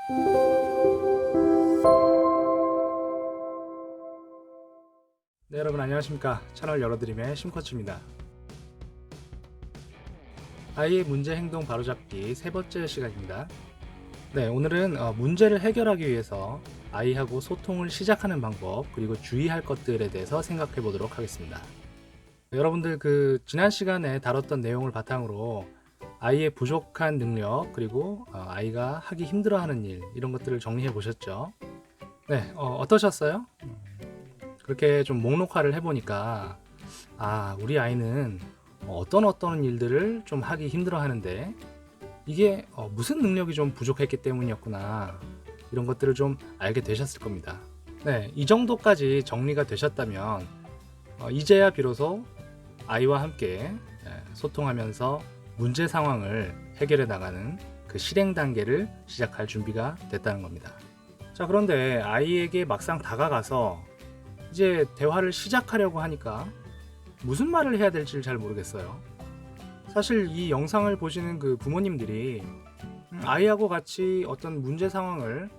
네, 여러분 안녕하십니까. 채널 열어드림의 심코치입니다. 아이의 문제 행동 바로잡기 세 번째 시간입니다. 네, 오늘은 문제를 해결하기 위해서 아이하고 소통을 시작하는 방법, 그리고 주의할 것들에 대해서 생각해 보도록 하겠습니다. 여러분들 지난 시간에 다뤘던 내용을 바탕으로 아이의 부족한 능력, 그리고 아이가 하기 힘들어하는 일, 이런 것들을 정리해 보셨죠? 네, 어떠셨어요? 그렇게 좀 목록화를 해보니까 우리 아이는 어떤 일들을 좀 하기 힘들어하는데 이게 무슨 능력이 좀 부족했기 때문이었구나, 이런 것들을 좀 알게 되셨을 겁니다. 네, 이 정도까지 정리가 되셨다면 이제야 비로소 아이와 함께 소통하면서 문제 상황을 해결해 나가는 그 실행 단계를 시작할 준비가 됐다는 겁니다. 자, 그런데 아이에게 막상 다가가서 이제 대화를 시작하려고 하니까 무슨 말을 해야 될지 잘 모르겠어요. 사실 이 영상을 보시는 그 부모님들이 아이하고 같이 어떤 문제 상황을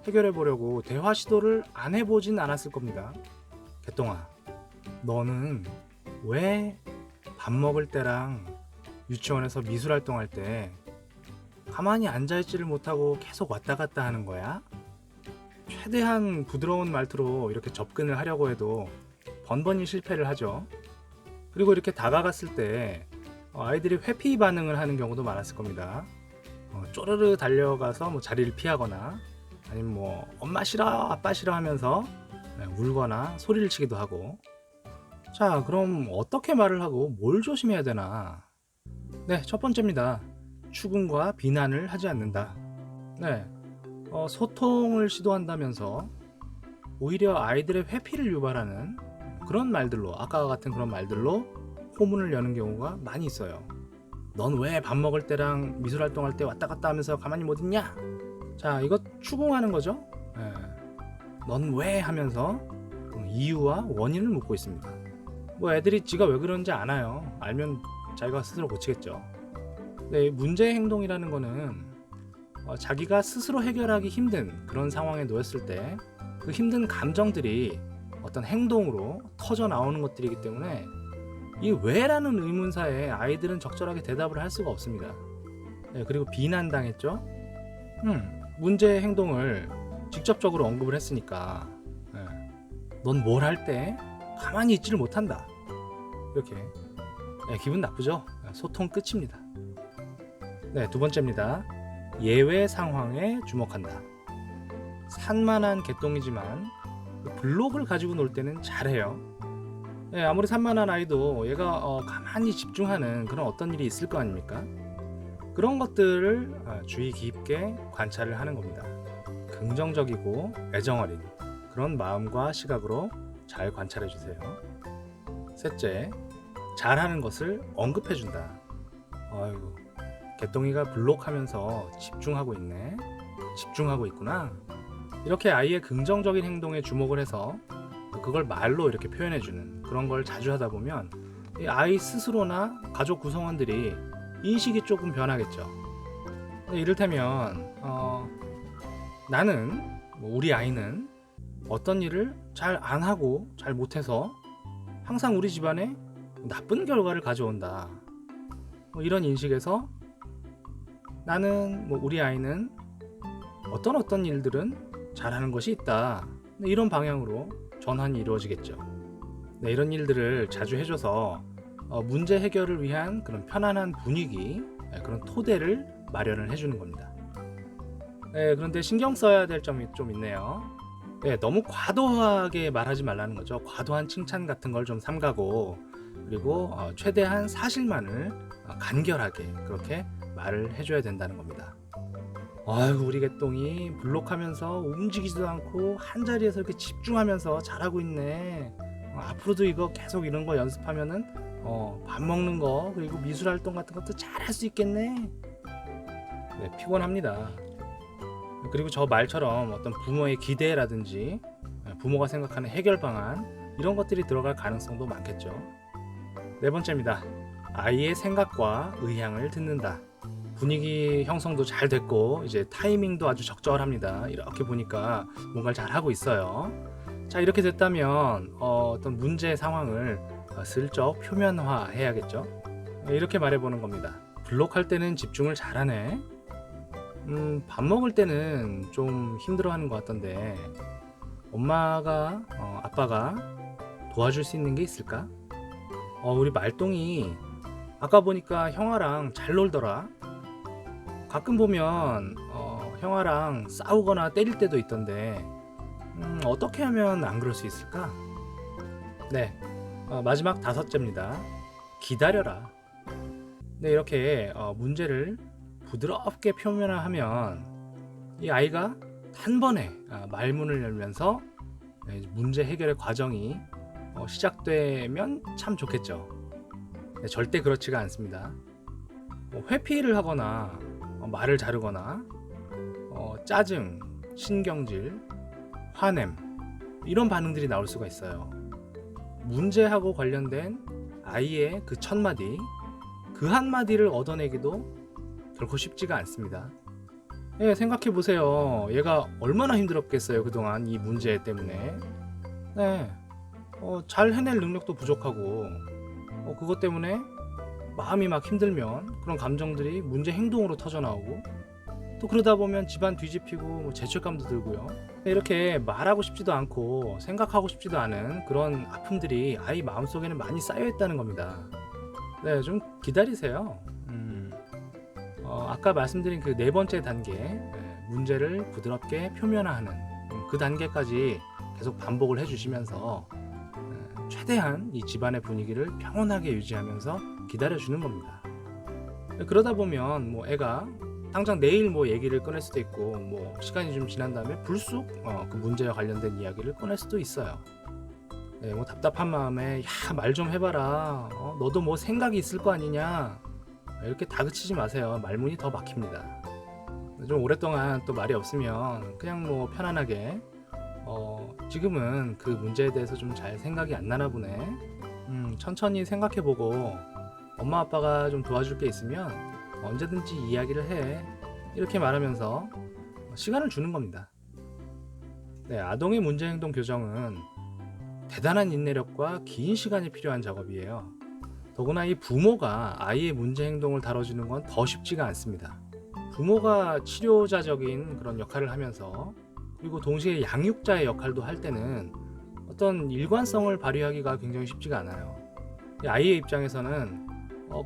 해결해 보려고 대화 시도를 안 해보진 않았을 겁니다. 개똥아, 너는 왜 밥 먹을 때랑 유치원에서 미술 활동할 때 가만히 앉아있지를 못하고 계속 왔다 갔다 하는 거야? 최대한 부드러운 말투로 이렇게 접근을 하려고 해도 번번이 실패를 하죠. 그리고 이렇게 다가갔을 때 아이들이 회피 반응을 하는 경우도 많았을 겁니다. 쪼르르 달려가서 자리를 피하거나, 아니면 엄마 싫어 아빠 싫어 하면서 울거나 소리를 치기도 하고. 자, 그럼 어떻게 말을 하고 뭘 조심해야 되나? 네, 첫 번째입니다. 추궁과 비난을 하지 않는다. 네, 소통을 시도한다면서 오히려 아이들의 회피를 유발하는 그런 말들로, 아까와 같은 그런 말들로 포문을 여는 경우가 많이 있어요. 넌 왜 밥 먹을 때랑 미술 활동할 때 왔다 갔다 하면서 가만히 못 있냐? 자, 이거 추궁하는 거죠. 넌 왜 하면서 이유와 원인을 묻고 있습니다. 애들이 지가 왜 그런지 아나요. 알면 자기가 스스로 고치겠죠. 네, 문제 행동이라는 거는 자기가 스스로 해결하기 힘든 그런 상황에 놓였을 때 그 힘든 감정들이 어떤 행동으로 터져 나오는 것들이기 때문에 이 왜라는 의문사에 아이들은 적절하게 대답을 할 수가 없습니다. 네, 그리고 비난당했죠. 문제 행동을 직접적으로 언급을 했으니까 넌 뭘 할 때 가만히 있지를 못한다, 이렇게. 기분 나쁘죠? 소통 끝입니다. 네, 두 번째입니다. 예외 상황에 주목한다. 산만한 개똥이지만 블록을 가지고 놀 때는 잘해요. 아무리 산만한 아이도 얘가 가만히 집중하는 그런 어떤 일이 있을 거 아닙니까? 그런 것들을 주의 깊게 관찰을 하는 겁니다. 긍정적이고 애정어린 그런 마음과 시각으로 잘 관찰해 주세요. 셋째, 잘하는 것을 언급해 준다. 아이고, 개똥이가 블록하면서 집중하고 있네, 집중하고 있구나, 이렇게 아이의 긍정적인 행동에 주목을 해서 그걸 말로 이렇게 표현해주는 그런 걸 자주 하다 보면 이 아이 스스로나 가족 구성원들이 인식이 조금 변하겠죠. 이를테면 나는, 우리 아이는 어떤 일을 잘 안 하고 잘 못해서 항상 우리 집안에 나쁜 결과를 가져온다, 이런 인식에서 나는, 우리 아이는 어떤 일들은 잘하는 것이 있다, 이런 방향으로 전환이 이루어지겠죠. 네, 이런 일들을 자주 해줘서 문제 해결을 위한 그런 편안한 분위기, 그런 토대를 마련을 해주는 겁니다. 네, 그런데 신경 써야 될 점이 좀 있네요. 네, 너무 과도하게 말하지 말라는 거죠. 과도한 칭찬 같은 걸 좀 삼가고, 그리고 최대한 사실만을 간결하게 그렇게 말을 해줘야 된다는 겁니다. 아유, 우리 개똥이 블록하면서 움직이지도 않고 한자리에서 이렇게 집중하면서 잘하고 있네. 앞으로도 이거 계속 이런 거 연습하면은 밥 먹는 거, 그리고 미술 활동 같은 것도 잘 할 수 있겠네. 네, 피곤합니다. 그리고 저 말처럼 어떤 부모의 기대라든지 부모가 생각하는 해결 방안, 이런 것들이 들어갈 가능성도 많겠죠. 네 번째입니다. 아이의 생각과 의향을 듣는다. 분위기 형성도 잘 됐고 이제 타이밍도 아주 적절합니다. 이렇게 보니까 뭔가를 잘 하고 있어요. 자, 이렇게 됐다면 어떤 문제 상황을 슬쩍 표면화해야겠죠. 이렇게 말해보는 겁니다. 블록할 때는 집중을 잘하네. 밥 먹을 때는 좀 힘들어하는 것 같던데 엄마가 아빠가 도와줄 수 있는 게 있을까? 우리 말똥이 아까 보니까 형아랑 잘 놀더라. 가끔 보면 형아랑 싸우거나 때릴 때도 있던데 어떻게 하면 안 그럴 수 있을까? 네, 마지막 5째입니다. 기다려라. 네, 이렇게 문제를 부드럽게 표면화하면 이 아이가 단번에 말문을 열면서 문제 해결의 과정이 시작되면 참 좋겠죠. 네, 절대 그렇지가 않습니다. 회피를 하거나 말을 자르거나 짜증, 신경질, 화냄 이런 반응들이 나올 수가 있어요. 문제하고 관련된 아이의 그 첫마디, 그 한마디를 얻어내기도 결코 쉽지가 않습니다. 예, 생각해 보세요. 얘가 얼마나 힘들었겠어요, 그동안 이 문제 때문에. 네, 잘 해낼 능력도 부족하고 그것 때문에 마음이 막 힘들면 그런 감정들이 문제 행동으로 터져나오고 또 그러다 보면 집안 뒤집히고 죄책감도 들고요. 이렇게 말하고 싶지도 않고 생각하고 싶지도 않은 그런 아픔들이 아이 마음속에는 많이 쌓여 있다는 겁니다. 네, 좀 기다리세요. 아까 말씀드린 그 4번째 단계, 문제를 부드럽게 표면화하는 그 단계까지 계속 반복을 해주시면서 최대한 이 집안의 분위기를 평온하게 유지하면서 기다려주는 겁니다. 그러다 보면 애가 당장 내일 얘기를 꺼낼 수도 있고 시간이 좀 지난 다음에 불쑥 그 문제와 관련된 이야기를 꺼낼 수도 있어요. 네, 답답한 마음에 야, 말 좀 해봐라. 너도 생각이 있을 거 아니냐. 이렇게 다그치지 마세요. 말문이 더 막힙니다. 좀 오랫동안 또 말이 없으면 그냥 편안하게 지금은 그 문제에 대해서 좀 잘 생각이 안 나나 보네. 천천히 생각해보고 엄마 아빠가 좀 도와줄 게 있으면 언제든지 이야기를 해. 이렇게 말하면서 시간을 주는 겁니다. 네, 아동의 문제 행동 교정은 대단한 인내력과 긴 시간이 필요한 작업이에요. 더구나 이 부모가 아이의 문제 행동을 다뤄주는 건 더 쉽지가 않습니다. 부모가 치료자적인 그런 역할을 하면서 그리고 동시에 양육자의 역할도 할 때는 어떤 일관성을 발휘하기가 굉장히 쉽지가 않아요. 아이의 입장에서는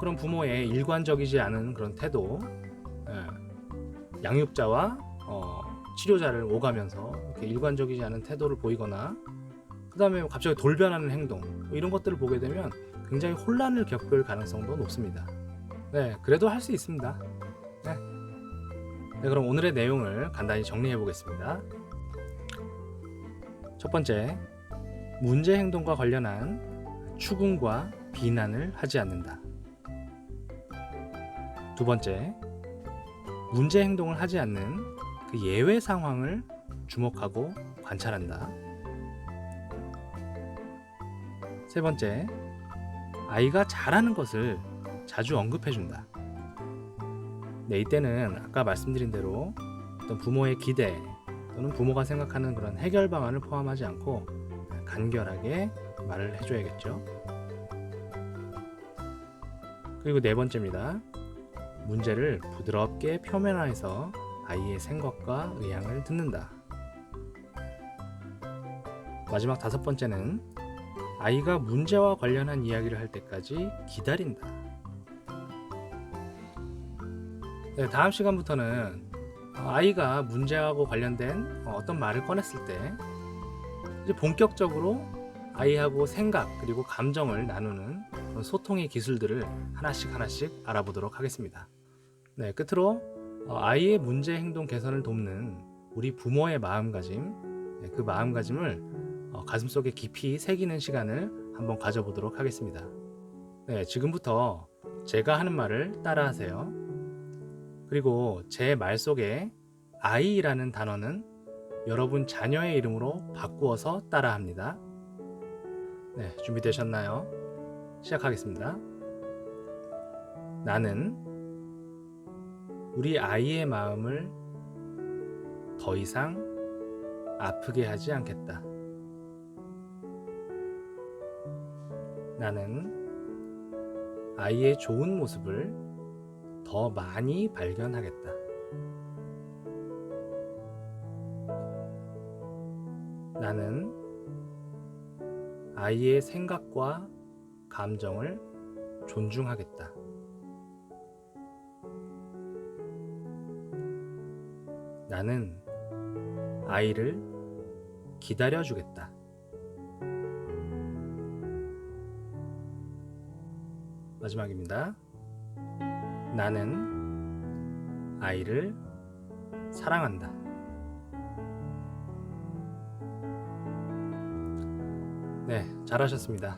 그런 부모의 일관적이지 않은 그런 태도, 양육자와 치료자를 오가면서 이렇게 일관적이지 않은 태도를 보이거나 그 다음에 갑자기 돌변하는 행동 이런 것들을 보게 되면 굉장히 혼란을 겪을 가능성도 높습니다. 네, 그래도 할 수 있습니다. 네. 네, 그럼 오늘의 내용을 간단히 정리해 보겠습니다. 첫 번째, 문제 행동과 관련한 추궁과 비난을 하지 않는다. 두 번째, 문제 행동을 하지 않는 그 예외 상황을 주목하고 관찰한다. 세 번째, 아이가 잘하는 것을 자주 언급해준다. 네, 이때는 아까 말씀드린 대로 어떤 부모의 기대 또는 부모가 생각하는 그런 해결 방안을 포함하지 않고 간결하게 말을 해줘야겠죠. 그리고 네 번째입니다. 문제를 부드럽게 표면화해서 아이의 생각과 의향을 듣는다. 마지막 5번째는 아이가 문제와 관련한 이야기를 할 때까지 기다린다. 네, 다음 시간부터는 아이가 문제하고 관련된 어떤 말을 꺼냈을 때 이제 본격적으로 아이하고 생각 그리고 감정을 나누는 그런 소통의 기술들을 하나씩 알아보도록 하겠습니다. 네, 끝으로 아이의 문제 행동 개선을 돕는 우리 부모의 마음가짐, 그 마음가짐을 가슴속에 깊이 새기는 시간을 한번 가져보도록 하겠습니다. 네, 지금부터 제가 하는 말을 따라하세요. 그리고 제 말 속에 아이라는 단어는 여러분 자녀의 이름으로 바꾸어서 따라합니다. 네, 준비되셨나요? 시작하겠습니다. 나는 우리 아이의 마음을 더 이상 아프게 하지 않겠다. 나는 아이의 좋은 모습을 더 많이 발견하겠다. 나는 아이의 생각과 감정을 존중하겠다. 나는 아이를 기다려주겠다. 마지막입니다. 나는 아이를 사랑한다. 네, 잘하셨습니다.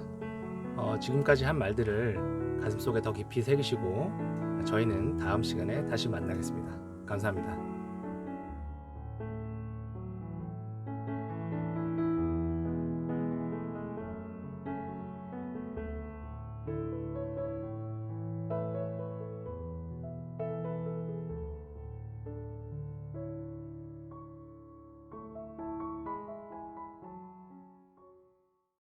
지금까지 한 말들을 가슴속에 더 깊이 새기시고 저희는 다음 시간에 다시 만나겠습니다. 감사합니다.